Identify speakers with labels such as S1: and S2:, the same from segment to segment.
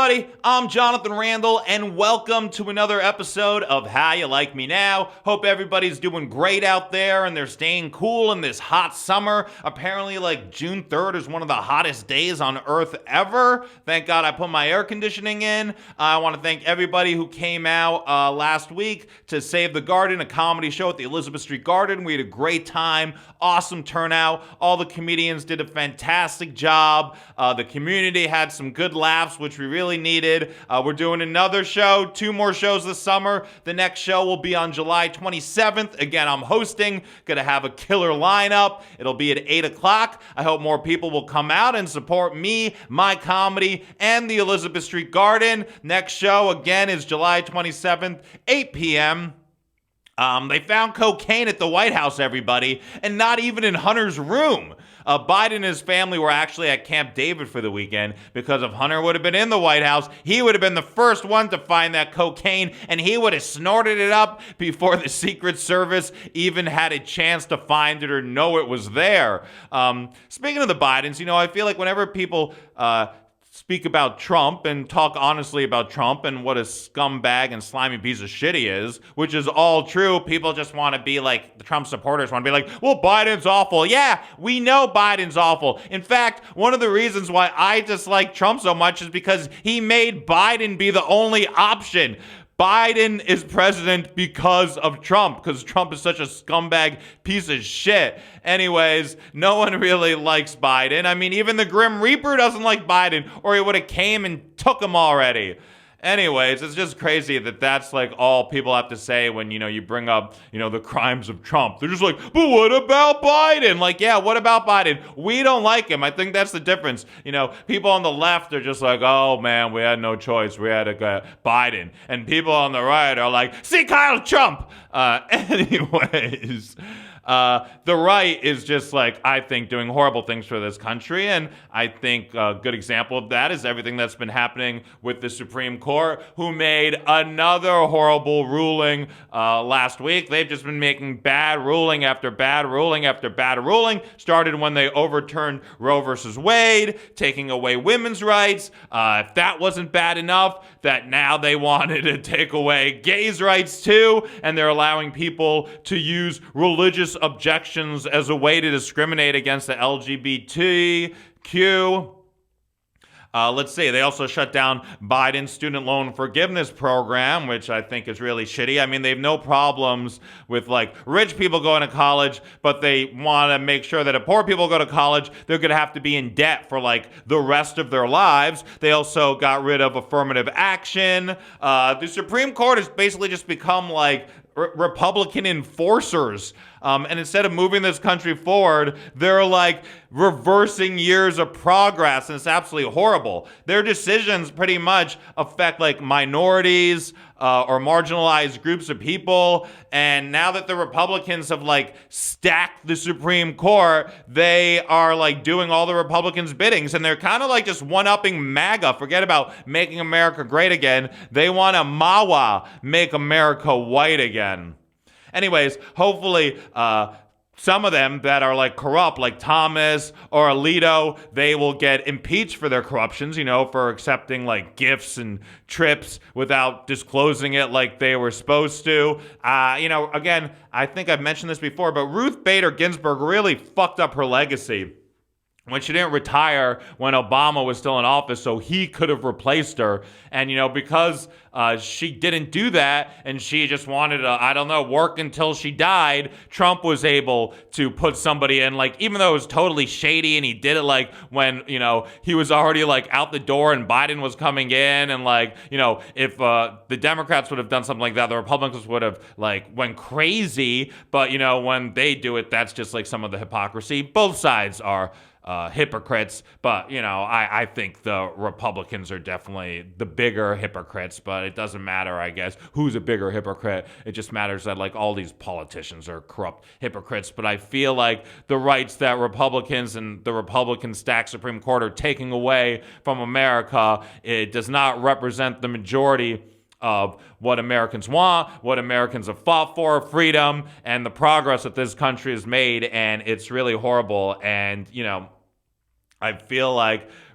S1: everybody, I'm Jonathan Randall, and welcome to another episode of How You Like Me Now. Hope everybody's doing great out there and they're staying cool in this hot summer. Apparently, June 3rd is one of the hottest days on Earth ever. Thank God I put my air conditioning in. I want to thank everybody who came out last week to Save the Garden, a comedy show at the Elizabeth Street Garden. We had a great time, awesome turnout. All the comedians did a fantastic job. The community had some good laughs, which we really needed. We're doing another show, 2 more shows this summer. The next show will be on July 27th. Again, I'm hosting, gonna have a killer lineup. It'll be at 8 o'clock. I hope more people will come out and support me, my comedy, and the Elizabeth Street Garden. Next show, again, is July 27th, 8 p.m. They found cocaine at the White House, everybody, and not even in Hunter's room. Biden and his family were actually at Camp David for the weekend because if Hunter would have been in the White House, he would have been the first one to find that cocaine, and he would have snorted it up before the Secret Service even had a chance to find it or know it was there. Speaking of the Bidens, I feel like whenever people speak about Trump and talk honestly about Trump and what a scumbag and slimy piece of shit he is, which is all true. People just want to be like, the Trump supporters want to be like, well, Biden's awful. Yeah, we know Biden's awful. In fact, one of the reasons why I dislike Trump so much is because he made Biden be the only option. Biden is president because of Trump, because Trump is such a scumbag piece of shit. Anyways, no one really likes Biden. I mean, even the Grim Reaper doesn't like Biden, or he would have came and took him already. Anyways, it's just crazy that that's all people have to say when, you bring up, the crimes of Trump. They're just like, but what about Biden? Yeah, what about Biden? We don't like him. I think that's the difference. People on the left are just like, oh man, we had no choice. We had to go Biden. And people on the right are like, see Kyle Trump. Anyways. The right is just I think doing horrible things for this country, and I think a good example of that is everything that's been happening with the Supreme Court, who made another horrible ruling last week. They've just been making bad ruling after bad ruling after bad ruling. Started when they overturned Roe versus Wade, taking away women's rights. If that wasn't bad enough, that now they wanted to take away gays' rights too, and they're allowing people to use religious objections as a way to discriminate against the LGBTQ. Let's see, they also shut down Biden's student loan forgiveness program, which I think is really shitty. I mean, they have no problems with rich people going to college, but they want to make sure that if poor people go to college, they're going to have to be in debt for the rest of their lives. They also got rid of affirmative action. The Supreme Court has basically just become Republican enforcers. And instead of moving this country forward, they're reversing years of progress, and it's absolutely horrible. Their decisions pretty much affect minorities or marginalized groups of people. And now that the Republicans have stacked the Supreme Court, they are doing all the Republicans' biddings, and they're kind of just one-upping MAGA. Forget about making America great again. They want to MAWA, make America white again. Anyways, hopefully some of them that are corrupt, like Thomas or Alito, they will get impeached for their corruptions, for accepting gifts and trips without disclosing it like they were supposed to. Again, I think I've mentioned this before, but Ruth Bader Ginsburg really fucked up her legacy when she didn't retire when Obama was still in office, so he could have replaced her. And, because she didn't do that and she just wanted to, work until she died, Trump was able to put somebody in, even though it was totally shady, and he did it when, he was already out the door and Biden was coming in, and if the Democrats would have done something like that, the Republicans would have went crazy. But, when they do it, that's just some of the hypocrisy. Both sides are hypocrites, but I think the Republicans are definitely the bigger hypocrites, but it doesn't matter, I guess, who's a bigger hypocrite. It just matters that all these politicians are corrupt hypocrites. But I feel the rights that Republicans and the Republican stacked Supreme Court are taking away from America, it does not represent the majority of what Americans want, what Americans have fought for, freedom, and the progress that this country has made, and it's really horrible. And, I feel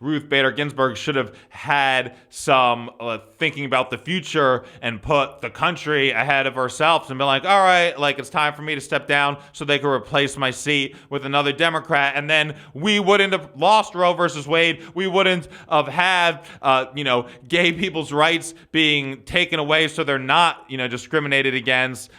S1: Ruth Bader Ginsburg should have had some thinking about the future and put the country ahead of herself and been like, all right, like it's time for me to step down so they could replace my seat with another Democrat. And then we wouldn't have lost Roe versus Wade. We wouldn't have had, gay people's rights being taken away so they're not, discriminated against.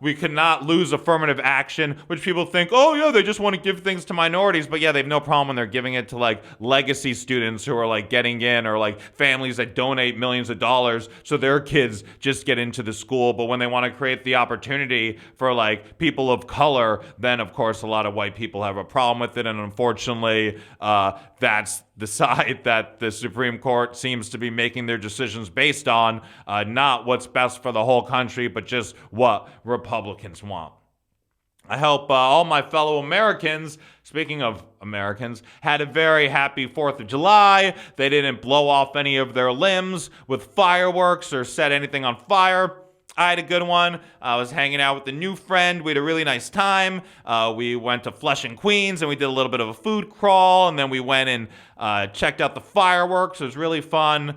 S1: We could not lose affirmative action, which people think, oh yeah, they just want to give things to minorities. But yeah, they have no problem when they're giving it to like legacy students who are like getting in, or like families that donate millions of dollars so their kids just get into the school. But when they want to create the opportunity for like people of color, then of course a lot of white people have a problem with it. And unfortunately, that's the side that the Supreme Court seems to be making their decisions based on, not what's best for the whole country, but just what Republicans want. I hope all my fellow Americans, speaking of Americans, had a very happy 4th of July. They didn't blow off any of their limbs with fireworks or set anything on fire. I had a good one. I was hanging out with a new friend. We had a really nice time. We went to Flushing, Queens, and we did a little bit of a food crawl, and then we went and checked out the fireworks. It was really fun.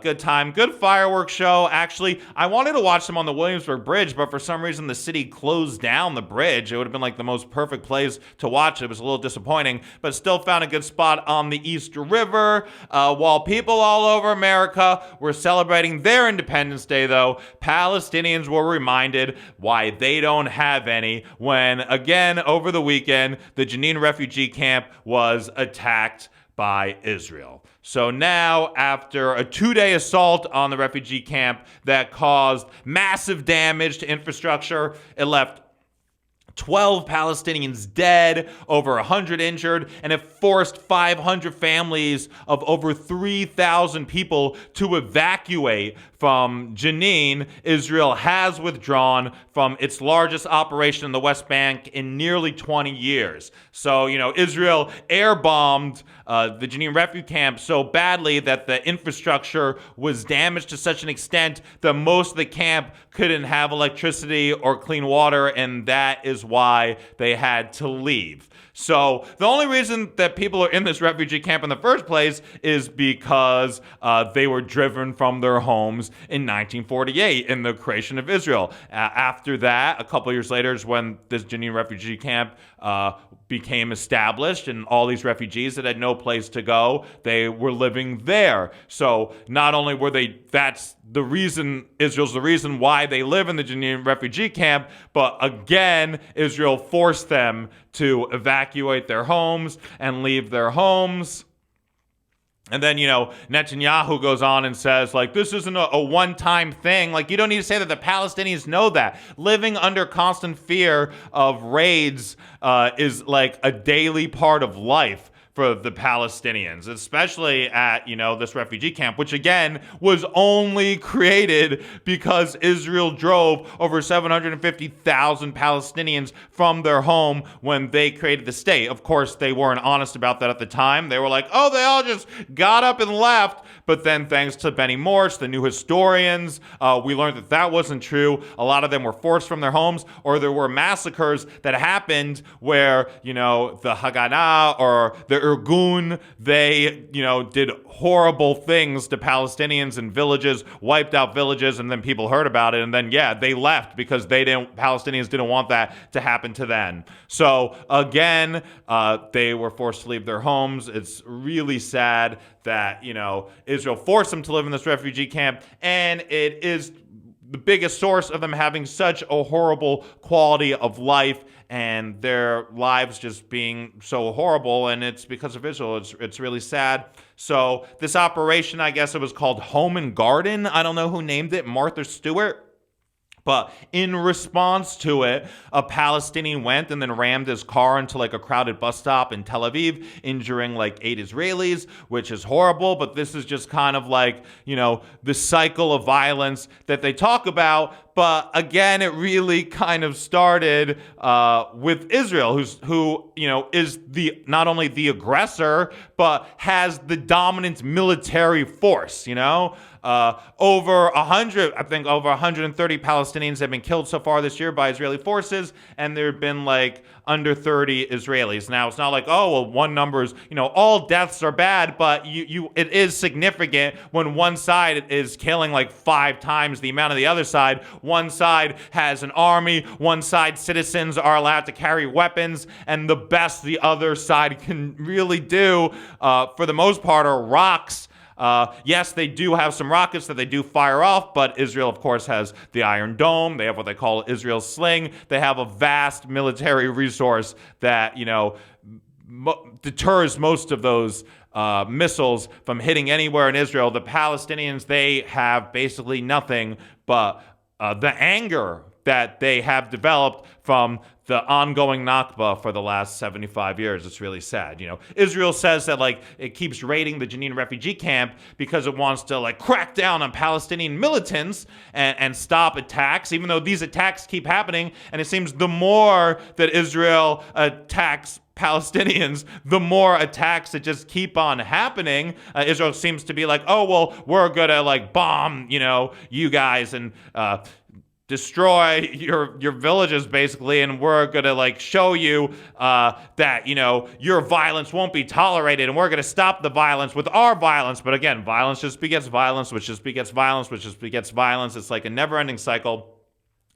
S1: Good time. Good fireworks show. Actually, I wanted to watch them on the Williamsburg Bridge, but for some reason the city closed down the bridge. It would have been like the most perfect place to watch it. It was a little disappointing, but still found a good spot on the East River. While people all over America were celebrating their Independence Day, though, Palestinians were reminded why they don't have any when, again, over the weekend, the Jenin Refugee Camp was attacked by Israel. So now, after a 2-day assault on the refugee camp that caused massive damage to infrastructure, it left 12 Palestinians dead, over 100 injured, and it forced 500 families of over 3,000 people to evacuate from Jenin. Israel has withdrawn from its largest operation in the West Bank in nearly 20 years. So, Israel air-bombed the Jenin Refugee Camp so badly that the infrastructure was damaged to such an extent that most of the camp couldn't have electricity or clean water, and that is why they had to leave. So the only reason that people are in this refugee camp in the first place is because they were driven from their homes in 1948 in the creation of Israel. After that, a couple years later is when this Jenin refugee camp became established, and all these refugees that had no place to go, they were living there. So not only were they, that's the reason, Israel's the reason why they live in the Jenin refugee camp, but again, Israel forced them to evacuate their homes and leave their homes. And then, Netanyahu goes on and says, like, this isn't a one-time thing. Like, you don't need to say that. The Palestinians know that. Living under constant fear of raids is like a daily part of life for the Palestinians, especially at, this refugee camp, which again was only created because Israel drove over 750,000 Palestinians from their home when they created the state. Of course, they weren't honest about that at the time. They were like, oh, they all just got up and left. But then thanks to Benny Morse, the new historians, we learned that that wasn't true. A lot of them were forced from their homes, or there were massacres that happened where, the Haganah or the Irgun, they, did horrible things to Palestinians in villages, wiped out villages, and then people heard about it, and then, they left because Palestinians didn't want that to happen to them. So, again, they were forced to leave their homes. It's really sad that, Israel forced them to live in this refugee camp, and it is the biggest source of them having such a horrible quality of life and their lives just being so horrible, and it's because of Israel. It's really sad. So this operation, I guess it was called Home and Garden. I don't know who named it, Martha Stewart. But in response to it, a Palestinian went and then rammed his car into like a crowded bus stop in Tel Aviv, injuring like 8 Israelis, which is horrible. But this is just kind of like, the cycle of violence that they talk about. But again, it really kind of started with Israel, who is not only the aggressor, but has the dominant military force, over 130 Palestinians have been killed so far this year by Israeli forces, and there have been like under 30 Israelis. Now, it's not like, oh, well, one number's, all deaths are bad, but it is significant when one side is killing like 5 times the amount of the other side. One side has an army, one side citizens are allowed to carry weapons, and the best the other side can really do, for the most part, are rocks. Yes, they do have some rockets that they do fire off, but Israel, of course, has the Iron Dome. They have what they call Israel's Sling. They have a vast military resource that, deters most of those missiles from hitting anywhere in Israel. The Palestinians, they have basically nothing but the anger that they have developed from the ongoing Nakba for the last 75 years. It's really sad. Israel says that it keeps raiding the Jenin Refugee Camp because it wants to crack down on Palestinian militants and stop attacks, even though these attacks keep happening. And it seems the more that Israel attacks Palestinians, the more attacks that just keep on happening. Israel seems to be like, oh, well, we're gonna bomb, you guys and destroy your villages, basically, and we're gonna show you that your violence won't be tolerated, and we're gonna stop the violence with our violence. But again, violence just begets violence, which just begets violence, which just begets violence. It's like a never-ending cycle.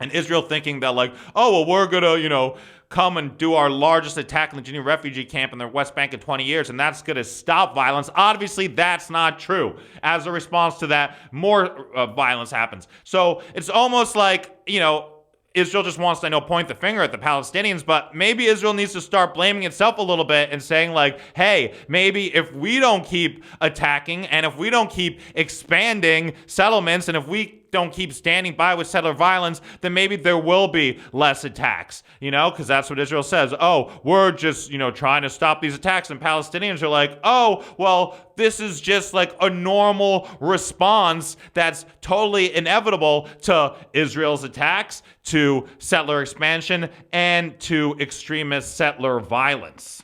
S1: And Israel thinking that oh, well, we're gonna come and do our largest attack in the Jenin Refugee Camp in the West Bank in 20 years, and that's going to stop violence. Obviously, that's not true. As a response to that, more violence happens. So it's almost like, Israel just wants to, point the finger at the Palestinians, but maybe Israel needs to start blaming itself a little bit and saying hey, maybe if we don't keep attacking and if we don't keep expanding settlements and if we don't keep standing by with settler violence, then maybe there will be less attacks, because that's what Israel says. Oh, we're just, trying to stop these attacks. And Palestinians are like, oh, well, this is just a normal response that's totally inevitable to Israel's attacks, to settler expansion, and to extremist settler violence.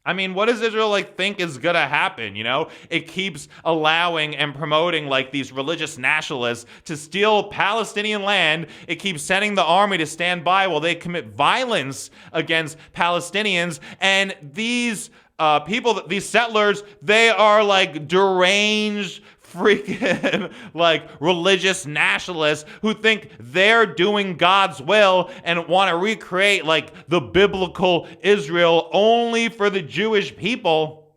S1: I mean, what does Israel think is gonna happen? It keeps allowing and promoting these religious nationalists to steal Palestinian land. It keeps sending the army to stand by while they commit violence against Palestinians. And these these settlers, they are deranged, freaking religious nationalists who think they're doing God's will and want to recreate the biblical Israel only for the Jewish people.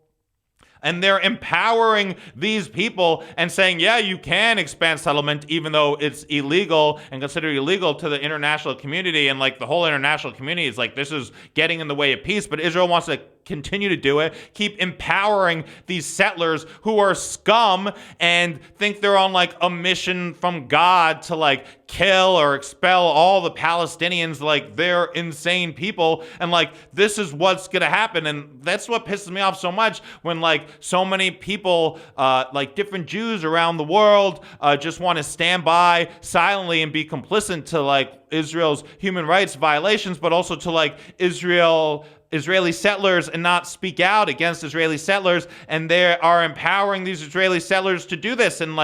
S1: And they're empowering these people and saying, yeah, you can expand settlement even though it's illegal and considered illegal to the international community. And the whole international community is this is getting in the way of peace. But Israel wants to continue to do it, keep empowering these settlers who are scum and think they're on a mission from God to kill or expel all the Palestinians. They're insane people, and this is what's gonna happen. And that's what pisses me off so much when so many people different Jews around the world just want to stand by silently and be complicit to Israel's human rights violations, but also to Israeli settlers and not speak out against Israeli settlers, and they are empowering these Israeli settlers to do this. And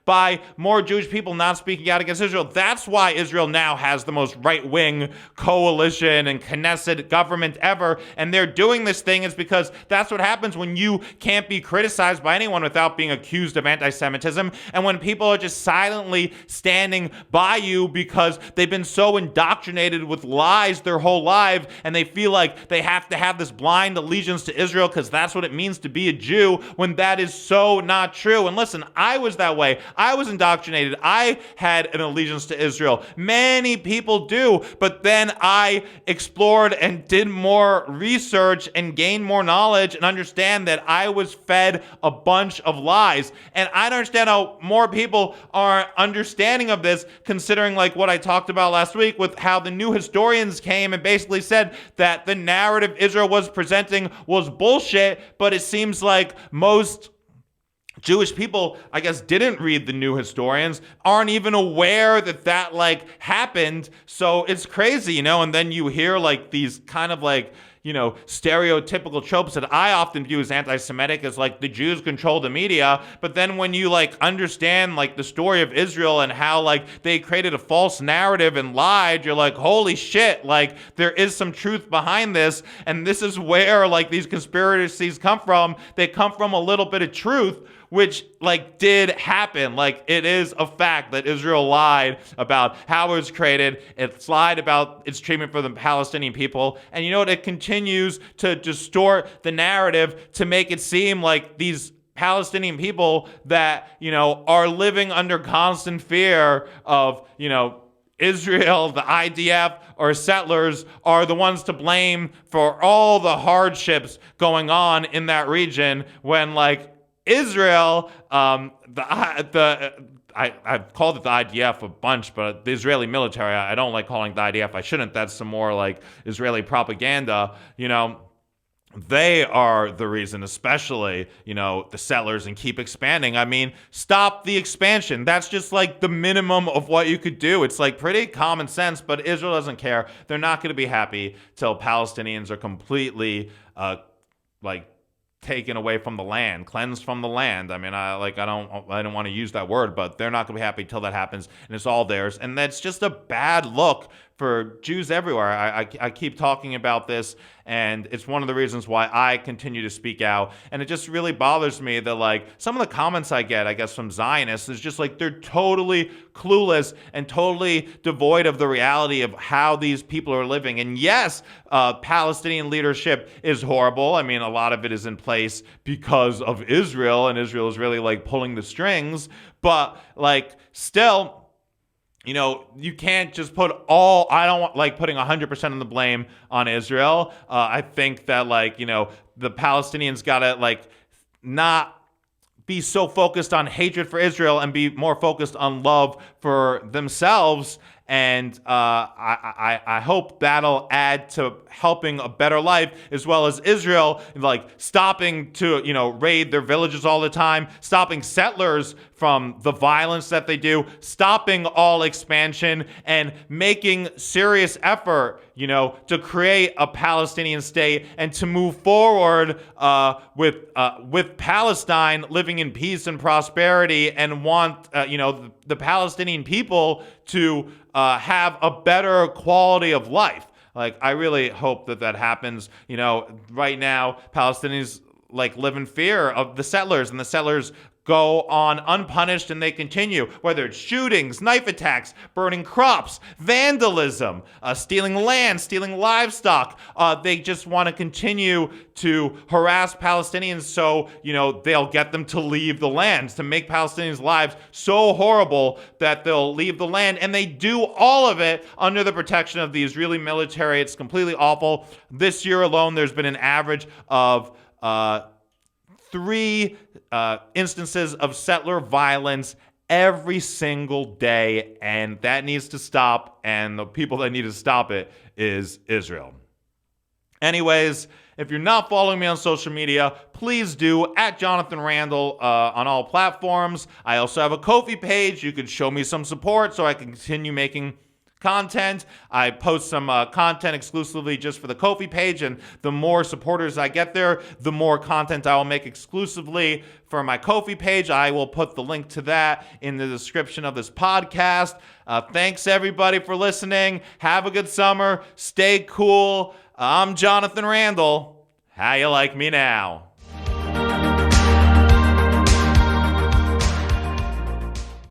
S1: by more Jewish people not speaking out against Israel, that's why Israel now has the most right-wing coalition and Knesset government ever. And they're doing this thing is because that's what happens when you can't be criticized by anyone without being accused of anti-Semitism, and when people are just silently standing by you because they've been so indoctrinated with lies their whole life, and they feel like they have to have this blind allegiance to Israel because that's what it means to be a Jew, when that is so not true. And listen, I was that way. I was indoctrinated. I had an allegiance to Israel. Many people do, but then I explored and did more research and gained more knowledge and understand that I was fed a bunch of lies. And I don't understand how more people are understanding of this, considering what I talked about last week with how the new historians came and basically said that the narrative Israel was presenting was bullshit, but it seems like most Jewish people, I guess, didn't read the new historians, aren't even aware that happened. So it's crazy, and then you hear these kind of stereotypical tropes that I often view as anti-Semitic, as like the Jews control the media. But then when you like understand like the story of Israel and how like they created a false narrative and lied, you're like, holy shit, like there is some truth behind this. And this is where like these conspiracies come from. They come from a little bit of truth, which like did happen. Like it is a fact that Israel lied about how it was created. It's lied about its treatment for the Palestinian people. And you know what? It continues to distort the narrative to make it seem like these Palestinian people that, are living under constant fear of, Israel, the IDF, or settlers are the ones to blame for all the hardships going on in that region, when like Israel, I've called it the IDF a bunch, but the Israeli military, I don't like calling it the IDF. I shouldn't. That's some more like Israeli propaganda, They are the reason, especially, the settlers, and keep expanding. I mean, stop the expansion. That's just like the minimum of what you could do. It's like pretty common sense, but Israel doesn't care. They're not going to be happy till Palestinians are completely, taken away from the land, cleansed from the land. I mean, I don't want to use that word, but they're not going to be happy till that happens, and it's all theirs. And that's just a bad look for Jews everywhere. I keep talking about this, and it's one of the reasons why I continue to speak out. And it just really bothers me that like some of the comments I get, I guess, from Zionists is just like they're totally clueless and totally devoid of the reality of how these people are living. And yes, Palestinian leadership is horrible. I mean, a lot of it is in place because of Israel, and Israel is really like pulling the strings. But like still, you can't just put I don't want like putting 100% of the blame on Israel. I think that like, the Palestinians gotta like not be so focused on hatred for Israel and be more focused on love for themselves. And I hope that'll add to helping a better life, as well as Israel, like stopping to, raid their villages all the time, stopping settlers from the violence that they do, stopping all expansion, and making serious effort, to create a Palestinian state and to move forward with Palestine living in peace and prosperity, and want, the Palestinian people to have a better quality of life. Like, I really hope that happens. Right now, Palestinians like live in fear of the settlers, and the settlers go on unpunished, and they continue, whether it's shootings, knife attacks, burning crops, vandalism, stealing land, stealing livestock. They just want to continue to harass Palestinians so, they'll get them to leave the land, to make Palestinians' lives so horrible that they'll leave the land. And they do all of it under the protection of the Israeli military. It's completely awful. This year alone, there's been an average of 3 instances of settler violence every single day, and that needs to stop, and the people that need to stop it is Israel. Anyways, if you're not following me on social media, please do, at Jonathan Randall on all platforms. I also have a Ko-fi page. You can show me some support so I can continue making content. I post some content exclusively just for the Ko-fi page, and the more supporters I get there, the more content I will make exclusively for my Ko-fi page. I will put the link to that in the description of this podcast. Thanks everybody for listening. Have a good summer. Stay cool. I'm Jonathan Randall. How you like me now?